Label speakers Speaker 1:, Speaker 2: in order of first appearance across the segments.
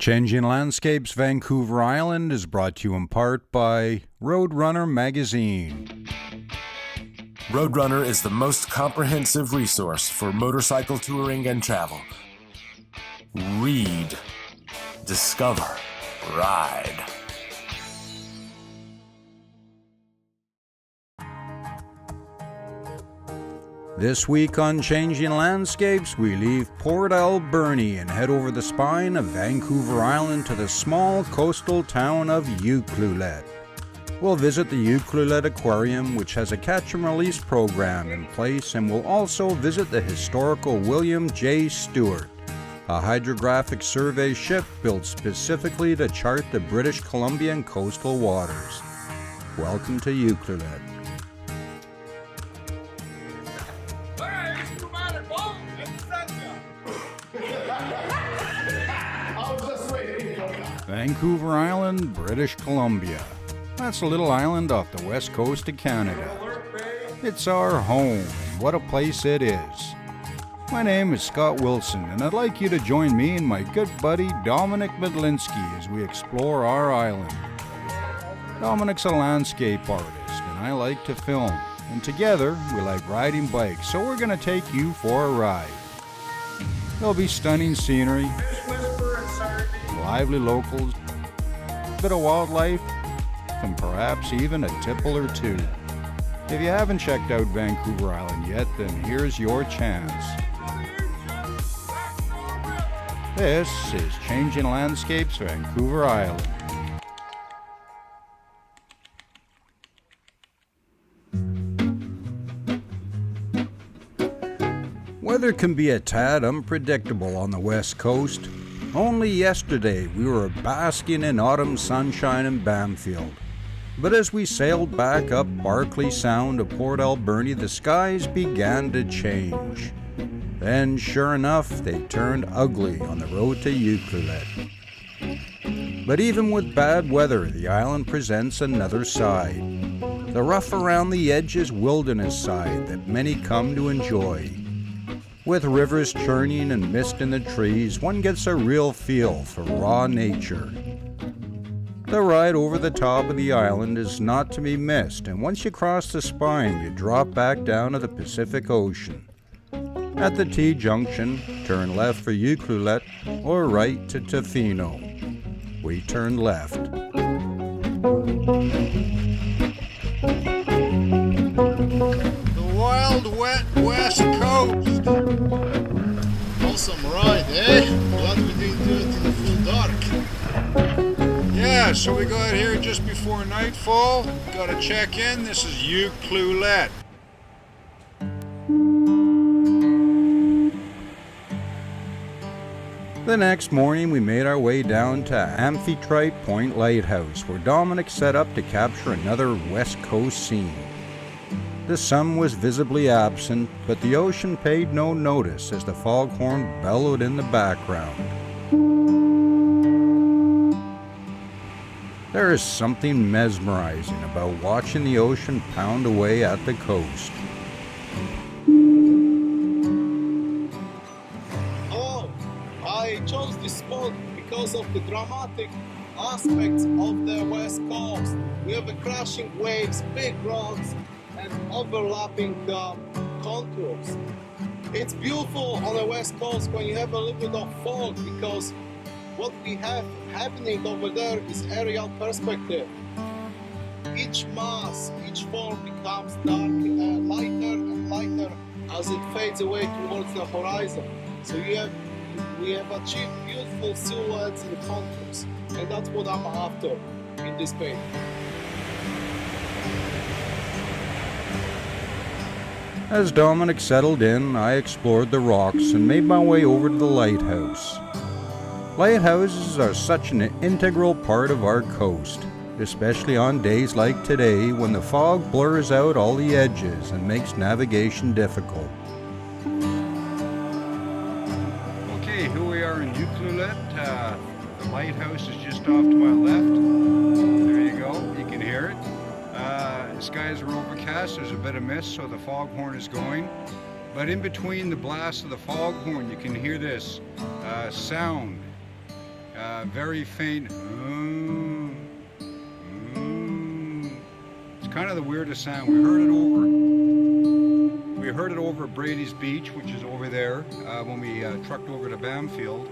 Speaker 1: Changing Landscapes Vancouver Island is brought to you in part by Roadrunner Magazine.
Speaker 2: Roadrunner is the most comprehensive resource for motorcycle touring and travel. Read, discover, ride.
Speaker 1: This week on Changing Landscapes, we leave Port Alberni and head over the spine of Vancouver Island to the small coastal town of Ucluelet. We'll visit the Ucluelet Aquarium, which has a catch and release program in place, and we'll also visit the historical William J. Stewart, a hydrographic survey ship built specifically to chart the British Columbian coastal waters. Welcome to Ucluelet. Vancouver Island, British Columbia. That's a little island off the west coast of Canada. It's our home, and what a place it is. My name is Scott Wilson, and I'd like you to join me and my good buddy Dominic Medlinski as we explore our island. Dominic's a landscape artist, and I like to film, and together we like riding bikes, so we're going to take you for a ride. There'll be stunning scenery, lively locals, a bit of wildlife, and perhaps even a tipple or two. If you haven't checked out Vancouver Island yet, then here's your chance. This is Changing Landscapes Vancouver Island. Weather can be a tad unpredictable on the west coast. Only yesterday we were basking in autumn sunshine in Bamfield. But as we sailed back up Barclay Sound to Port Alberni, the skies began to change. Then, sure enough, they turned ugly on the road to Ucluelet. But even with bad weather, the island presents another side. The rough around the edges wilderness side that many come to enjoy. With rivers churning and mist in the trees, one gets a real feel for raw nature. The ride over the top of the island is not to be missed, and once you cross the spine, you drop back down to the Pacific Ocean. At the T-junction, turn left for Ucluelet or right to Tofino. We turned left.
Speaker 3: Wild, wet West Coast. Awesome ride, eh? Glad we didn't do it in the full dark. Yeah, so we got here just before nightfall. Got to check in. This is Ucluelet.
Speaker 1: The next morning, we made our way down to Amphitrite Point Lighthouse, where Dominic set up to capture another West Coast scene. The sun was visibly absent, but the ocean paid no notice as the foghorn bellowed in the background. There is something mesmerizing about watching the ocean pound away at the coast.
Speaker 4: Oh, I chose this spot because of the dramatic aspects of the West Coast. We have the crashing waves, big rocks, and overlapping contours. It's beautiful on the west coast when you have a little bit of fog, because what we have happening over there is aerial perspective. Each mass, each form becomes lighter and lighter as it fades away towards the horizon. So we have achieved beautiful silhouettes and contours, and that's what I'm after in this painting.
Speaker 1: As Dominic settled in, I explored the rocks and made my way over to the lighthouse. Lighthouses are such an integral part of our coast, especially on days like today when the fog blurs out all the edges and makes navigation difficult.
Speaker 5: Okay, here we are in Ucluelet. The lighthouse is just off to my left. There you go, you can hear it. Skies are overcast, there's a bit of mist, so the foghorn is going. But in between the blast of the foghorn, you can hear this sound. Very faint. It's kind of the weirdest sound. We heard it over at Brady's Beach, which is over there, when we trucked over to Bamfield.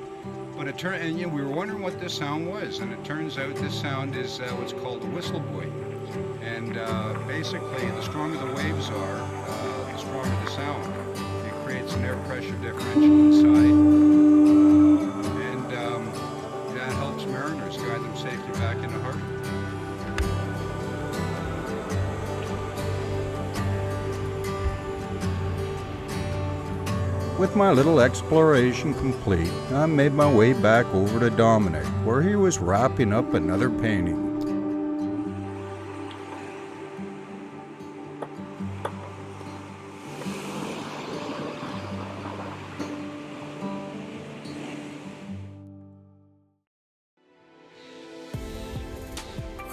Speaker 5: But it turned, and we were wondering what this sound was, and it turns out this sound is what's called a whistle buoy. And basically, the stronger the waves are, the stronger the sound. It creates an air pressure differential inside, and that helps mariners guide them safely back into harbor.
Speaker 1: With my little exploration complete, I made my way back over to Dominic, where he was wrapping up another painting.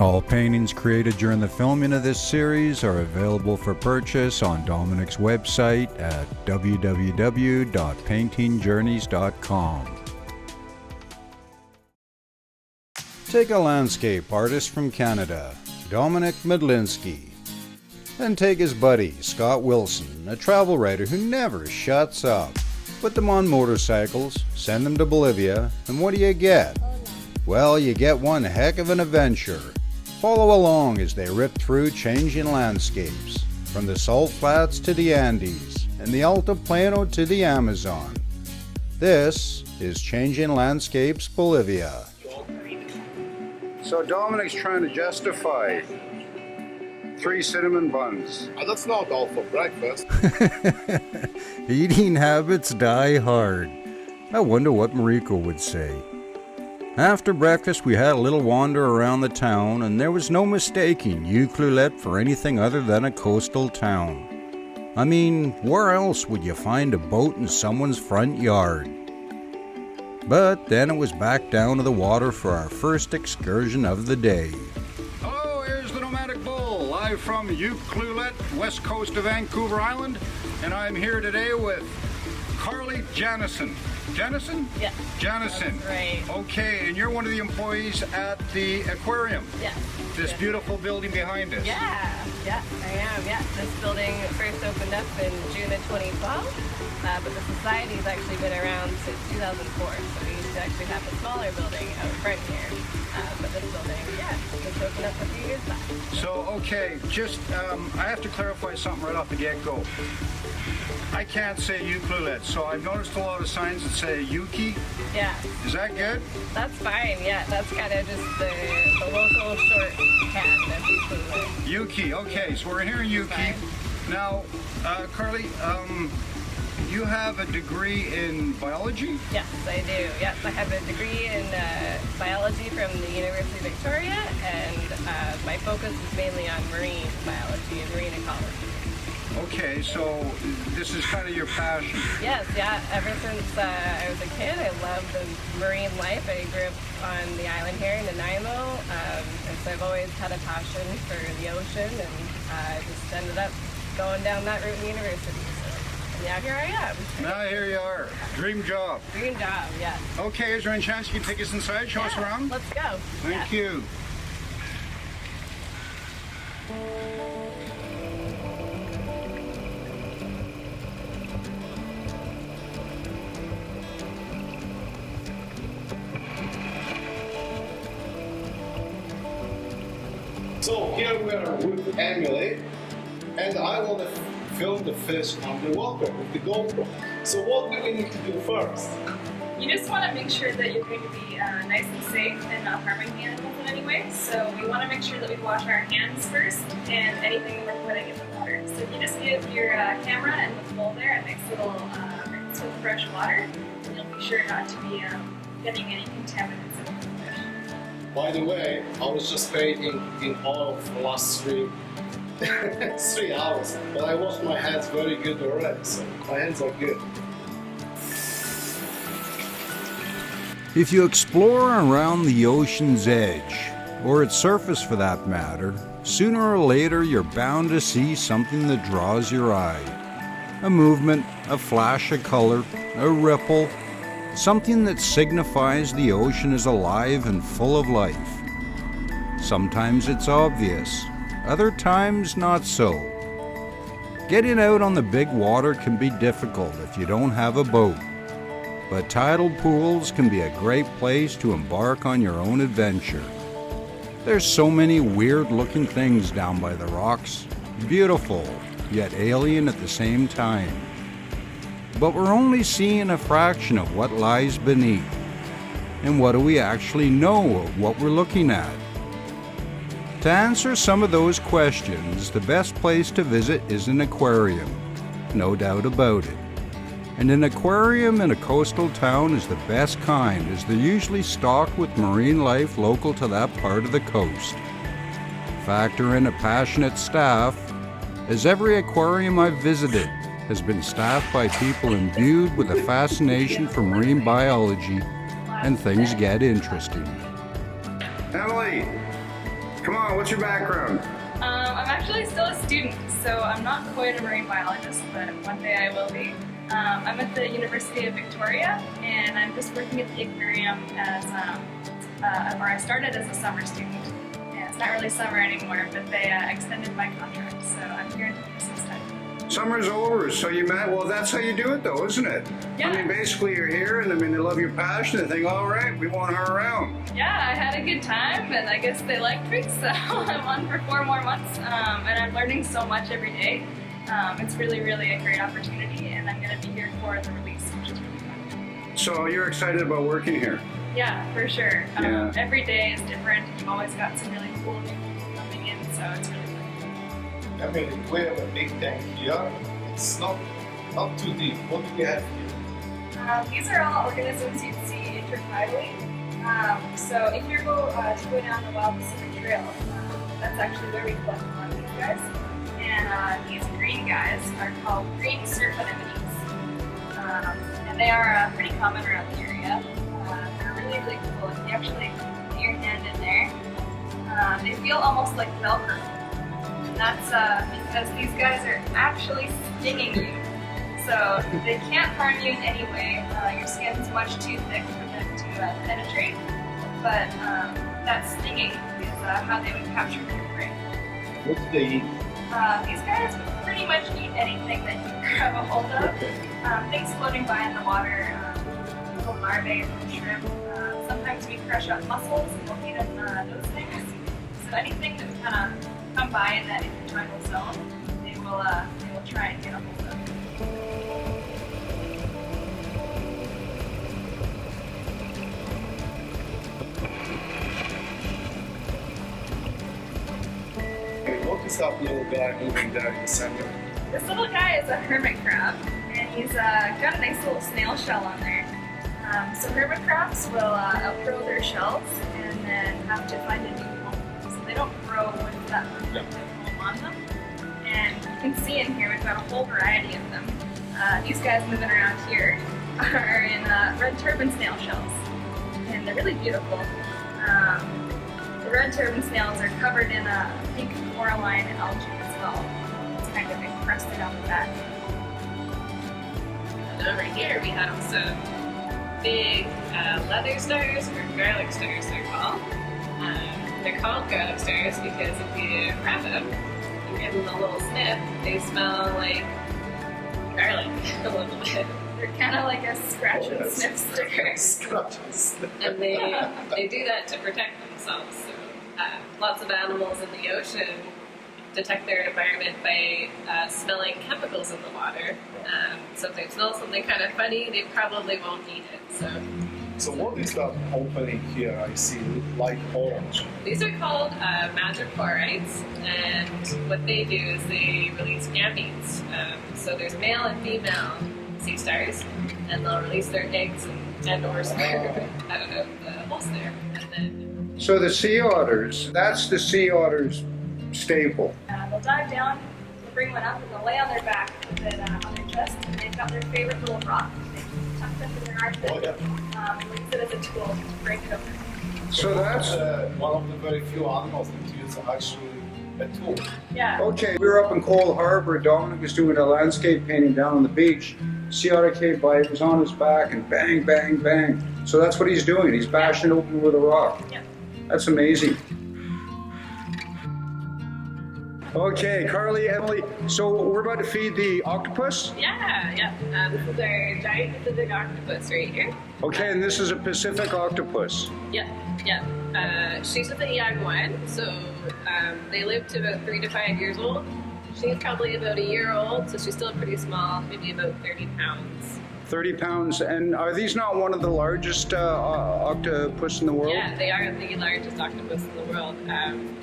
Speaker 1: All paintings created during the filming of this series are available for purchase on Dominic's website at www.paintingjourneys.com. Take a landscape artist from Canada, Dominic Medlinski. Then take his buddy, Scott Wilson, a travel writer who never shuts up. Put them on motorcycles, send them to Bolivia, and what do you get? Well, you get one heck of an adventure. Follow along as they rip through changing landscapes, from the salt flats to the Andes, and the Altiplano to the Amazon. This is Changing Landscapes Bolivia.
Speaker 5: So Dominic's trying to justify 3 cinnamon buns.
Speaker 4: That's not all for breakfast.
Speaker 1: Eating habits die hard. I wonder what Mariko would say. After breakfast, we had a little wander around the town, and there was no mistaking Ucluelet for anything other than a coastal town. I mean, where else would you find a boat in someone's front yard? But then it was back down to the water for our first excursion of the day.
Speaker 5: Hello, here's the Nomadic Bull, live from Ucluelet, west coast of Vancouver Island, and I'm here today with Carly Janison. Janison?
Speaker 6: Yeah.
Speaker 5: Janison.
Speaker 6: Right.
Speaker 5: Okay, and you're one of the employees at the aquarium.
Speaker 6: Yeah.
Speaker 5: This beautiful building behind us.
Speaker 6: Yeah, I am. Yeah, this building first opened up in June of 2012, but the society's actually been around since 2004. So we used to actually have a smaller building out front here, but this building, just opened up a few years back.
Speaker 5: So, okay, just I have to clarify something right off the get-go. I can't say Ucluelet, so I've noticed a lot of signs that say Yuki.
Speaker 6: Yeah.
Speaker 5: Is that good?
Speaker 6: That's fine. Yeah, that's kind of just the local shorthand of Ucluelet.
Speaker 5: Yuki. Okay, so we're here in Yuki.
Speaker 6: Fine.
Speaker 5: Now, Carly, you have a degree in biology?
Speaker 6: Yes, I do. Yes, I have a degree in biology from the University of Victoria, and my focus is mainly on marine biology and marine ecology.
Speaker 5: Okay, so this is kind of your passion.
Speaker 6: Yes, yeah. Ever since I was a kid, I loved the marine life. I grew up on the island here in Nanaimo, and so I've always had a passion for the ocean, and I just ended up going down that route in university. So yeah, here I am.
Speaker 5: Now here you are. Dream job.
Speaker 6: Dream job, yes.
Speaker 5: Okay, is there any chance you can take us inside, show us around?
Speaker 6: Let's go.
Speaker 5: Thank you.
Speaker 4: So here we are with Emily, and I want to film the fish underwater with the GoPro. So what do we need to do first?
Speaker 7: You just want to make sure that you're going to be nice and safe and not harming the animals in any way. So we want to make sure that we wash our hands first and anything we're putting in the water. So if you just give your camera and the bowl there a nice little rinse with fresh water, and you'll be sure not to be getting any contaminants in the fish.
Speaker 4: By the way, I was just bathing in oil for the last 3 hours, but I washed my hands very good already, so my hands are good.
Speaker 1: If you explore around the ocean's edge, or its surface for that matter, sooner or later you're bound to see something that draws your eye. A movement, a flash of color, a ripple, something that signifies the ocean is alive and full of life. Sometimes it's obvious, other times not so. Getting out on the big water can be difficult if you don't have a boat, but tidal pools can be a great place to embark on your own adventure. There's so many weird-looking things down by the rocks, beautiful, yet alien at the same time. But we're only seeing a fraction of what lies beneath. And what do we actually know of what we're looking at? To answer some of those questions, the best place to visit is an aquarium, no doubt about it. And an aquarium in a coastal town is the best kind, as they're usually stocked with marine life local to that part of the coast. Factor in a passionate staff, as every aquarium I've visited has been staffed by people imbued with a fascination for marine biology, and things get interesting.
Speaker 5: Emily, come on, what's your background?
Speaker 7: I'm actually still a student, so I'm not quite a marine biologist, but one day I will be. I'm at the University of Victoria, and I'm just working at the aquarium as, where I started as a summer student. And it's not really summer anymore, but they extended my contract, so I'm here until Christmas time.
Speaker 5: Summer's over, so you met. Well, that's how you do it, though, isn't it?
Speaker 7: Yeah.
Speaker 5: I mean, basically, you're here, and I mean, they love your passion. They think, all right, we want her around.
Speaker 7: Yeah, I had a good time, and I guess they liked me, so I'm on for 4 more months, and I'm learning so much every day. It's really, really a great opportunity, and I'm going to be here for the release, which is really fun.
Speaker 5: So you're excited about working here?
Speaker 7: Yeah, for sure.
Speaker 5: Yeah.
Speaker 7: Every day is different. You've always got some really cool new people coming in, so it's really fun.
Speaker 4: I mean, we have a big tank here. It's not too deep. What do we have here?
Speaker 7: These are all organisms you'd see intertidally. So if you go to go down the Wild Pacific Trail, that's actually where we collect a lot of these guys. And these green guys are called green surf anemones. And they are pretty common around the area. They're really, really cool. If you actually put your hand in there, they feel almost like Velcro. And that's because these guys are actually stinging you. So they can't harm you in any way. Your skin's much too thick for them to penetrate. But that stinging is how they would capture their prey.
Speaker 4: What do they eat?
Speaker 7: These guys pretty much eat anything that you grab a hold of. Things floating by in the water, little larvae from shrimp. Sometimes we crush up mussels and we'll feed them those things. So anything that would kind of come by in that intertidal zone, they will try and get a hold of.
Speaker 4: What is that little guy moving there in the center?
Speaker 7: This little guy is a hermit crab, and he's got a nice little snail shell on there. So hermit crabs will outgrow their shells and then have to find a new home. So they don't grow with that permanent home on them. And you can see in here we've got a whole variety of them. These guys moving around here are in red turban snail shells, and they're really beautiful. The red turban snails are covered in a pink coralline algae as well. It's kind of encrusted on the back.
Speaker 6: And over here we have some big leather stars, or garlic stars they're called. They're called garlic stars because if you grab them, you give them a little sniff, they smell like garlic a little bit. They're kind of like a scratch and sniff sticker.
Speaker 4: Scratch and sniff.
Speaker 6: And they do that to protect themselves. So lots of animals in the ocean detect their environment by smelling chemicals in the water. So if they smell something kind of funny, they probably won't eat it.
Speaker 4: So what is that opening here? I see light orange.
Speaker 6: These are called madreporites, and what they do is they release gametes. So there's male and female sea stars, and they'll release their eggs and or sperm out of the holes there. And then
Speaker 5: So the sea otters, that's the sea otter's staple.
Speaker 7: They'll dive down, they'll bring one up, and they'll lay on their back with it on their chest, and they've got their favorite little rock. They tuck it into their armpit.
Speaker 4: Oh, yeah.
Speaker 7: They use it as a tool to break it open.
Speaker 5: So that's
Speaker 4: one of the very few animals that use actually a tool.
Speaker 7: Yeah.
Speaker 5: okay. We were up in Cole Harbour. Dominic was doing a landscape painting down on the beach,
Speaker 1: sea otter cave bite, was on his back, and bang, bang, bang. So that's what he's doing. He's bashing it open with a rock.
Speaker 7: Yeah.
Speaker 1: That's amazing. Okay, Carly, Emily, so we're about to feed the octopus?
Speaker 6: Yeah. This is our giant Pacific octopus right here.
Speaker 1: Okay, and this is a Pacific octopus.
Speaker 6: Yeah. She's with a young one, so they live to about 3 to 5 years old. She's probably about a year old, so she's still pretty small, maybe about 30 pounds.
Speaker 1: 30 pounds, and are these not one of the largest octopus in the world?
Speaker 6: Yeah, they are the largest octopus in the world.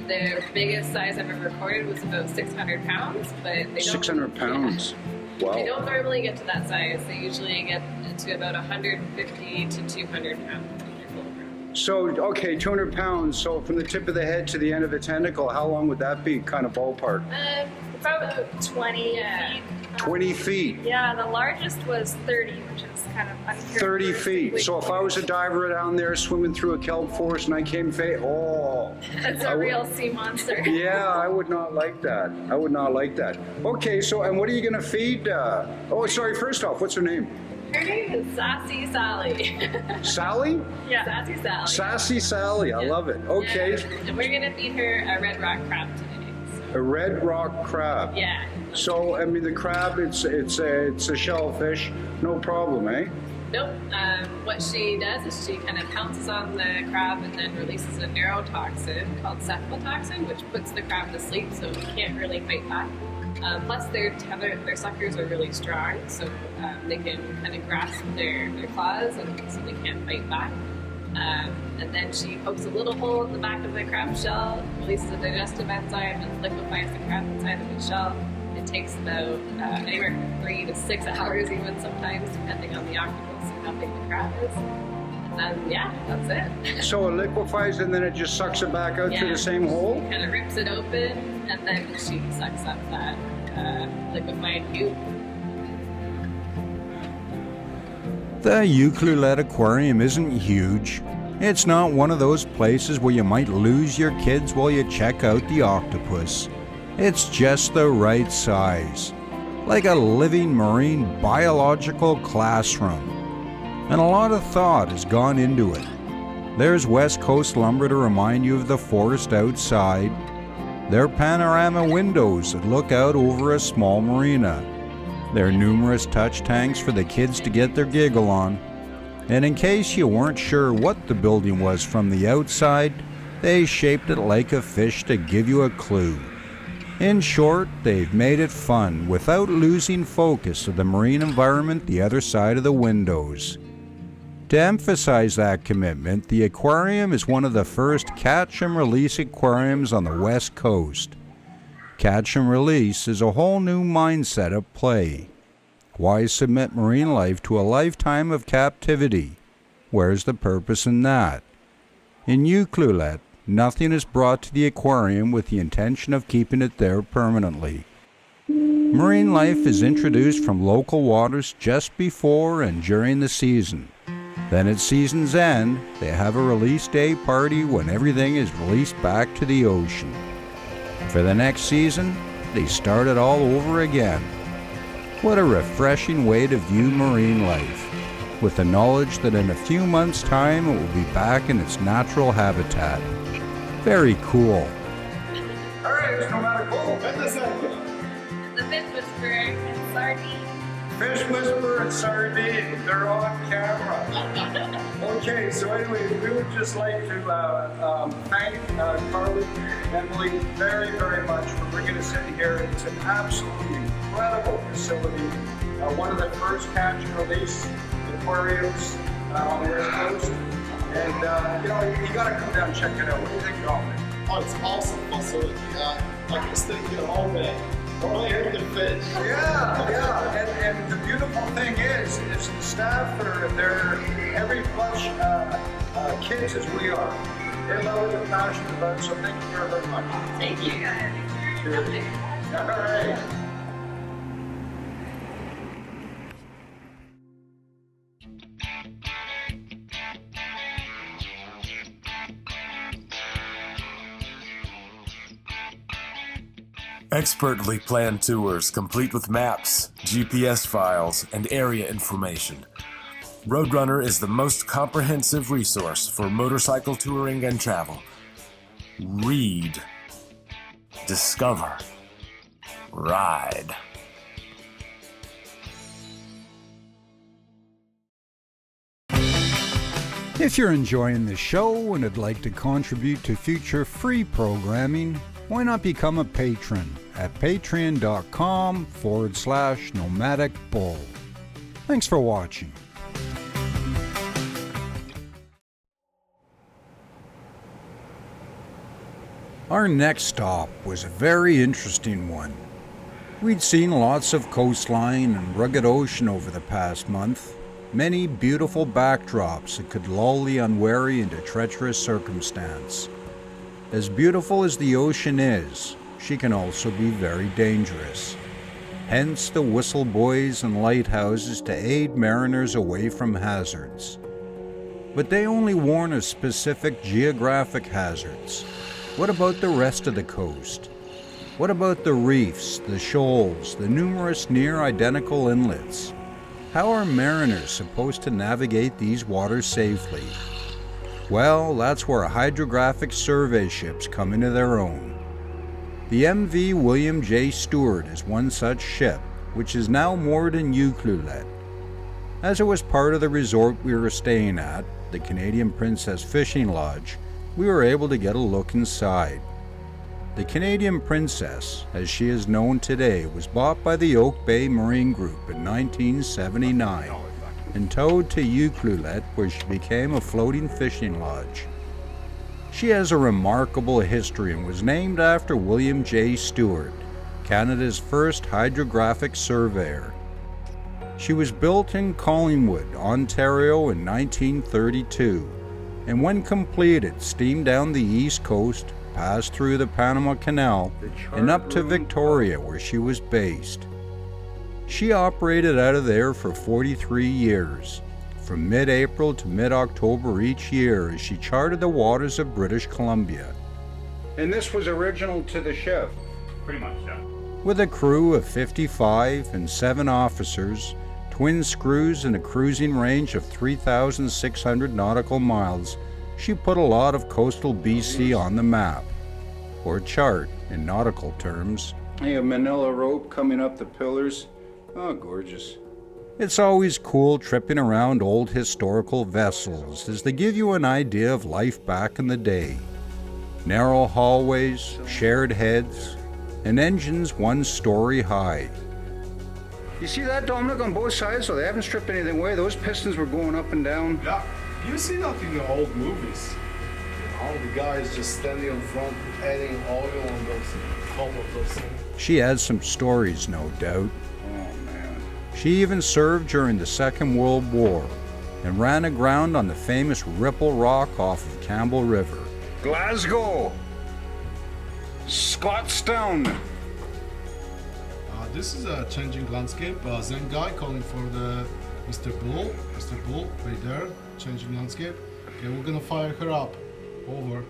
Speaker 6: The biggest size ever recorded was about 600 pounds, but they don't...
Speaker 1: 600 pounds.
Speaker 6: Yeah.
Speaker 1: Wow.
Speaker 6: They don't normally get to that size. They usually get to about 150 to 200 pounds when they're full grown.
Speaker 1: So, okay, 200 pounds, so from the tip of the head to the end of the tentacle, how long would that be, kind of ballpark?
Speaker 7: About 20 feet.
Speaker 1: 20 feet.
Speaker 7: Yeah, the largest was 30, which is kind of uncharacteristic.
Speaker 1: 30 feet. So if I was a diver down there swimming through a kelp forest and I came
Speaker 7: That's a real sea monster.
Speaker 1: Yeah, I would not like that. I would not like that. Okay, so, and what are you going to feed? Oh, sorry, first off, what's her name?
Speaker 6: Her name is Sassy Sally.
Speaker 1: Sally?
Speaker 6: Yeah. Sassy Sally.
Speaker 1: Sassy Sally, I love it. Okay.
Speaker 6: Yeah. And we're going to feed her a red rock crab today.
Speaker 1: A red rock crab.
Speaker 6: Yeah.
Speaker 1: So, I mean, the crab, it's a shellfish, no problem, eh?
Speaker 6: Nope. What she does is she kind of pounces on the crab and then releases a neurotoxin called cephalotoxin, which puts the crab to sleep, so it can't really fight back. Plus, their suckers are really strong, so they can kind of grasp their claws, and so they can't fight back. And then she pokes a little hole in the back of the crab shell, releases a digestive enzyme, and liquefies the crab inside of the shell. It takes about anywhere from 3 to 6 hours, even sometimes, depending on the octopus and how big the crab is. And then, yeah, that's it.
Speaker 1: So it liquefies and then it just sucks it back out through the same hole?
Speaker 6: Kind of rips it open, and then she sucks up that liquefied goop.
Speaker 1: The Ucluelet Aquarium isn't huge. It's not one of those places where you might lose your kids while you check out the octopus. It's just the right size, like a living marine biological classroom. And a lot of thought has gone into it. There's West Coast lumber to remind you of the forest outside. There are panorama windows that look out over a small marina. There are numerous touch tanks for the kids to get their giggle on. And in case you weren't sure what the building was from the outside, they shaped it like a fish to give you a clue. In short, they've made it fun without losing focus of the marine environment the other side of the windows. To emphasize that commitment, the aquarium is one of the first catch and release aquariums on the West Coast. Catch and release is a whole new mindset of play. Why submit marine life to a lifetime of captivity? Where's the purpose in that? In Ucluelet, nothing is brought to the aquarium with the intention of keeping it there permanently. Marine life is introduced from local waters just before and during the season. Then at season's end, they have a release day party when everything is released back to the ocean. For the next season, they start it all over again. What a refreshing way to view marine life, with the knowledge that in a few months' time it will be back in its natural habitat. Very cool. All right, it's Nomadic.
Speaker 7: The Fish Whisperer and Sardine.
Speaker 1: Fish Whisperer and Sardine, they're on camera. Okay, so anyway, we would just like to thank Carly and Emily very, very much for bringing us in here. It's an absolutely incredible facility. One of the first catch and release aquariums on the West Coast. And, you got to come down and check it out. What do you think, Dominic?
Speaker 4: Oh, it's awesome facility. I just think get home and only here to fish.
Speaker 1: Yeah. And the beautiful thing is the staff they're every bunch kids as we are. They love it and passionate about it, so thank you very, very much.
Speaker 6: Thank you.
Speaker 1: Cheers. All right.
Speaker 2: Expertly planned tours complete with maps, GPS files, and area information. Roadrunner is the most comprehensive resource for motorcycle touring and travel. Read, discover, ride.
Speaker 1: If you're enjoying the show and would like to contribute to future free programming, why not become a patron at patreon.com/Nomadic Bull. Thanks for watching. Our next stop was a very interesting one. We'd seen lots of coastline and rugged ocean over the past month, many beautiful backdrops that could lull the unwary into treacherous circumstance. As beautiful as the ocean is, she can also be very dangerous. Hence the whistle buoys and lighthouses to aid mariners away from hazards. But they only warn of specific geographic hazards. What about the rest of the coast? What about the reefs, the shoals, the numerous near-identical inlets? How are mariners supposed to navigate these waters safely? Well, that's where hydrographic survey ships come into their own. The MV William J. Stewart is one such ship, which is now moored in Ucluelet. As it was part of the resort we were staying at, the Canadian Princess Fishing Lodge, we were able to get a look inside. The Canadian Princess, as she is known today, was bought by the Oak Bay Marine Group in 1979 and towed to Ucluelet, where she became a floating fishing lodge. She has a remarkable history and was named after William J. Stewart, Canada's first hydrographic surveyor. She was built in Collingwood, Ontario in 1932, and when completed, steamed down the east coast, passed through the Panama Canal, and up to Victoria, where she was based. She operated out of there for 43 years, from mid-April to mid-October each year as she charted the waters of British Columbia.
Speaker 5: And this was original to the ship?
Speaker 8: Pretty much, yeah.
Speaker 1: With a crew of 55 and 7 officers, twin screws and a cruising range of 3,600 nautical miles, she put a lot of coastal BC on the map, or chart in nautical terms.
Speaker 5: A manila rope coming up the pillars. Oh, gorgeous.
Speaker 1: It's always cool tripping around old historical vessels as they give you an idea of life back in the day. Narrow hallways, shared heads, and engines 1 story high.
Speaker 5: You see that, Dominic, on both sides? So they haven't stripped anything away. Those pistons were going up and down.
Speaker 4: Yeah, you see that in the old movies. All the guys just standing in front, adding oil on those top of those things.
Speaker 1: She had some stories, no doubt. She even served during the Second World War and ran aground on the famous Ripple Rock off of Campbell River.
Speaker 5: Glasgow! Scottstown!
Speaker 4: This is a changing landscape. Zen guy calling for the Mr. Bull. Mr. Bull, right there, changing landscape. Okay, we're gonna fire her up. Over.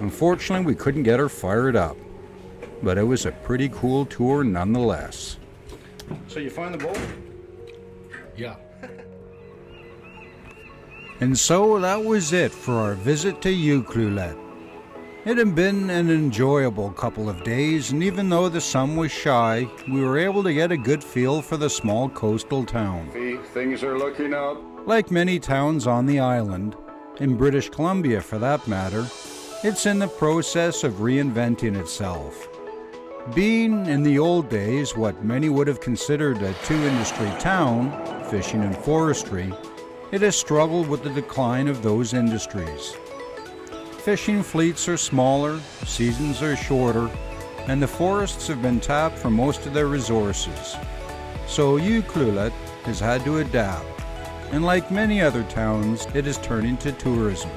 Speaker 1: Unfortunately, we couldn't get her fired up, but it was a pretty cool tour nonetheless.
Speaker 5: So you find the boat?
Speaker 4: Yeah.
Speaker 1: And so that was it for our visit to Ucluelet. It had been an enjoyable couple of days, and even though the sun was shy, we were able to get a good feel for the small coastal town.
Speaker 5: See, things are looking up.
Speaker 1: Like many towns on the island, in British Columbia for that matter, it's in the process of reinventing itself. Being, in the old days, what many would have considered a two-industry town, fishing and forestry, it has struggled with the decline of those industries. Fishing fleets are smaller, seasons are shorter, and the forests have been tapped for most of their resources. So Ucluelet has had to adapt, and like many other towns, it is turning to tourism.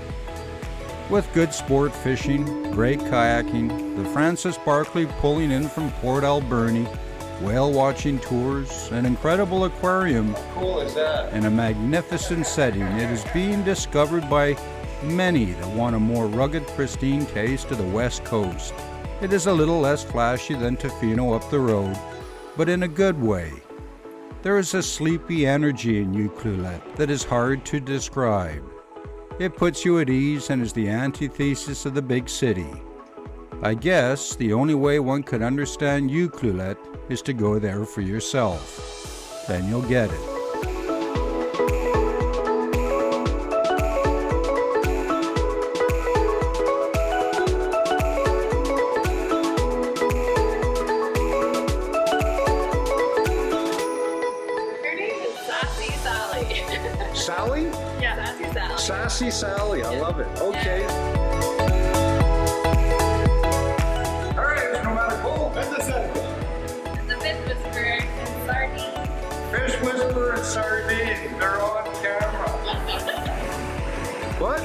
Speaker 1: With good sport fishing, great kayaking, the Francis Barclay pulling in from Port Alberni, whale watching tours, an incredible aquarium,
Speaker 5: How cool is that?
Speaker 1: and a magnificent setting, it is being discovered by many that want a more rugged, pristine taste of the West Coast. It is a little less flashy than Tofino up the road, but in a good way. There is a sleepy energy in Ucluelet that is hard to describe. It puts you at ease and is the antithesis of the big city. I guess the only way one could understand Ucluelet is to go there for yourself. Then you'll get it.
Speaker 7: Her name is Sassy Sally.
Speaker 5: Sally?
Speaker 7: Yeah, Sassy Sally.
Speaker 5: Sassy Sally, I love it. Okay. All right, it's Nomadic Bull.
Speaker 7: The Fish Whisperer and Sardine.
Speaker 5: Fish Whisperer and Sardine, they're on camera. What?